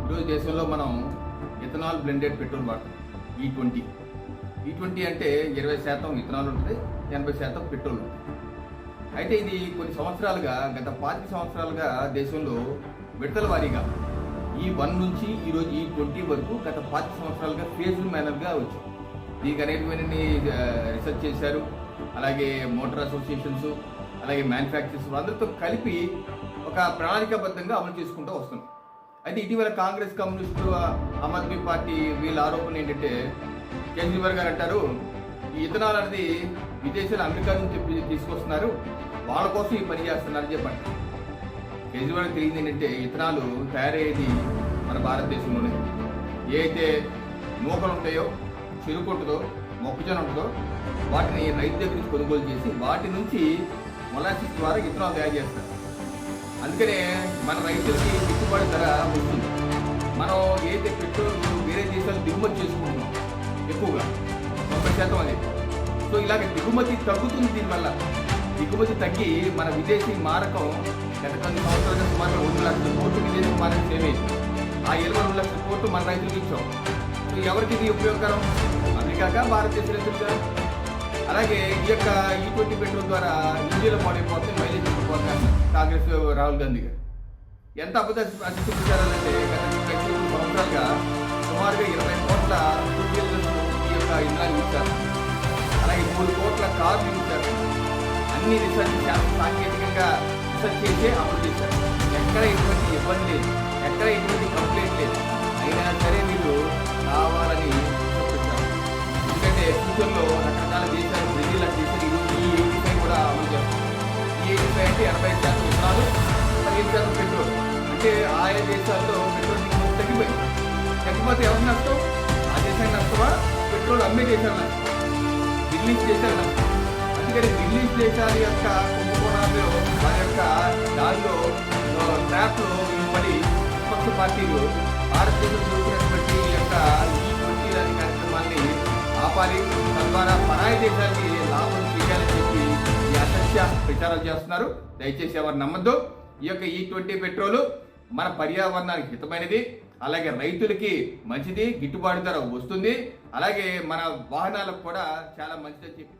ఈరోజు దేశంలో మనం ఇథనాల్ బ్లెండెడ్ పెట్రోల్ వాడతాం. E20 E20 అంటే 20% ఇథనాల్ ఉంటుంది, 80% పెట్రోల్ ఉంటుంది. అయితే ఇది కొన్ని సంవత్సరాలుగా, గత 25 సంవత్సరాలుగా దేశంలో విడతల వారీగా E1 నుంచి ఈరోజు E20 వరకు గత 25 సంవత్సరాలుగా ఫేజ్డ్ మేనర్గా వచ్చాం. దీనికి అనేకమైన రీసెర్చ్ చేశారు. అలాగే మోటార్ అసోసియేషన్స్, అలాగే మ్యానుఫ్యాక్చరర్స్ అందరితో కలిపి ఒక ప్రణాళికాబద్ధంగా అమలు చేసుకుంటూ వస్తున్నాం. అయితే ఇటీవల కాంగ్రెస్, కమ్యూనిస్టు, ఆమ్ ఆద్మీ పార్టీ వీళ్ళ ఆరోపణ ఏంటంటే, కేజ్రీవాల్ గారు అంటారు ఈ ఇథనాల్ అనేది విదేశాల అమెరికా నుంచి తీసుకొస్తున్నారు, వాళ్ళ కోసం ఈ పని చేస్తున్నారని చెప్పండి. కేజ్రీవాల్ తెలియదు ఏంటంటే ఇథనాల్ తయారయ్యేది మన భారతదేశంలోనే. ఏ అయితే నూకలు ఉంటాయో, చెరుకు ఉంటుందో, మొక్కజొన్న ఉంటుందో వాటిని రైతు దగ్గర నుంచి కొనుగోలు చేసి వాటి నుంచి మొలాసిస్ ద్వారా ఇథనాల్ తయారు చేస్తారు. అందుకనే మన రైతులకి గిట్టుబాటు ధర వస్తుంది. మనం ఏదైతే పెట్రోల్ వేరే దేశాలు దిగుమతి చేసుకుంటున్నాం ఎక్కువగా 90% అది. సో ఇలాగ దిగుమతి తగ్గుతుంది. దీనివల్ల దిగుమతి తగ్గి మన విదేశీ మారకం గత కొన్ని సంవత్సరాలుగా సుమారు 2 లక్షల కోట్లు విదేశీ మారకం సేమైంది. ఆ 2 లక్షల కోట్లు మన రైతులకు ఇచ్చాం. సో ఎవరికి ఇది ఉపయోగకరం? అమెరికాగా, భారతదేశ రైతులుగా. అలాగే ఈ యొక్క E20 పెట్రోల్ ద్వారా ఇండియాలో పాడైపోతుంది, మైలేజ్ తగ్గిపోతుంది కాంగ్రెస్ రాహుల్ గాంధీ గారు. ఎంత అసత్య ప్రచారాలంటే గత 5 సంవత్సరాలుగా సుమారుగా 20 కోట్ల టూ వీలర్స్ ఈ యొక్క ఇంధనాన్ని ఇచ్చారు. అలాగే 3 కోట్ల కార్లు ఇచ్చారు. అన్ని రీసెర్చ్ సాంకేతికంగా రీసెర్చ్ చేసే అమలు చేశారు. ఎక్కడ ఎటువంటి ఇబ్బంది లేదు, ఎక్కడ ఎటువంటి కంప్లైంట్ లేదు. అయినా సరే వీళ్ళు కావాలని చెప్తున్నారు. ఎందుకంటే ఫ్యూచర్లో రకరకాల దేశాలు, బ్రెజిల్ లాంటి దేశాలు ఈరోజు E85 కూడా అమలు చేస్తారు. E85 అంటే 80% ఇథనాల్, 15% పెట్రోల్. అంటే ఆయా దేశాల్లో పెట్రోల్ దిగుమతి తగ్గిపోయింది. తగ్గిపోతే ఎవరికి నష్టం? ఆ దేశానికి నష్టమా? పెట్రోల్ అమ్మే దేశాలు నష్టం, రిలీజ్ దేశాలు నష్టం. అందుకని రిలీజ్ దేశాల యొక్క కుంభకోణాల్లో వారి యొక్క దానిలో ట్రాప్లో పడి విపక్ష పార్టీలు భారతదేశం జరుగుతున్నటువంటి యొక్క E20 అనే కార్యక్రమాన్ని ఆపాలి, తద్వారా పరాయి దేశాలకి లాభం చేయాలని చెప్పి ఈ అసత్య ప్రచారాలు చేస్తున్నారు. దయచేసి ఎవరు నమ్మద్దు. ఈ యొక్క E20 పెట్రోలు మన పర్యావరణానికి హితమైనది, అలాగే రైతులకి మంచిది, గిట్టుబాటు ధర వస్తుంది, అలాగే మన వాహనాలకు కూడా చాలా మంచిదని చెప్పి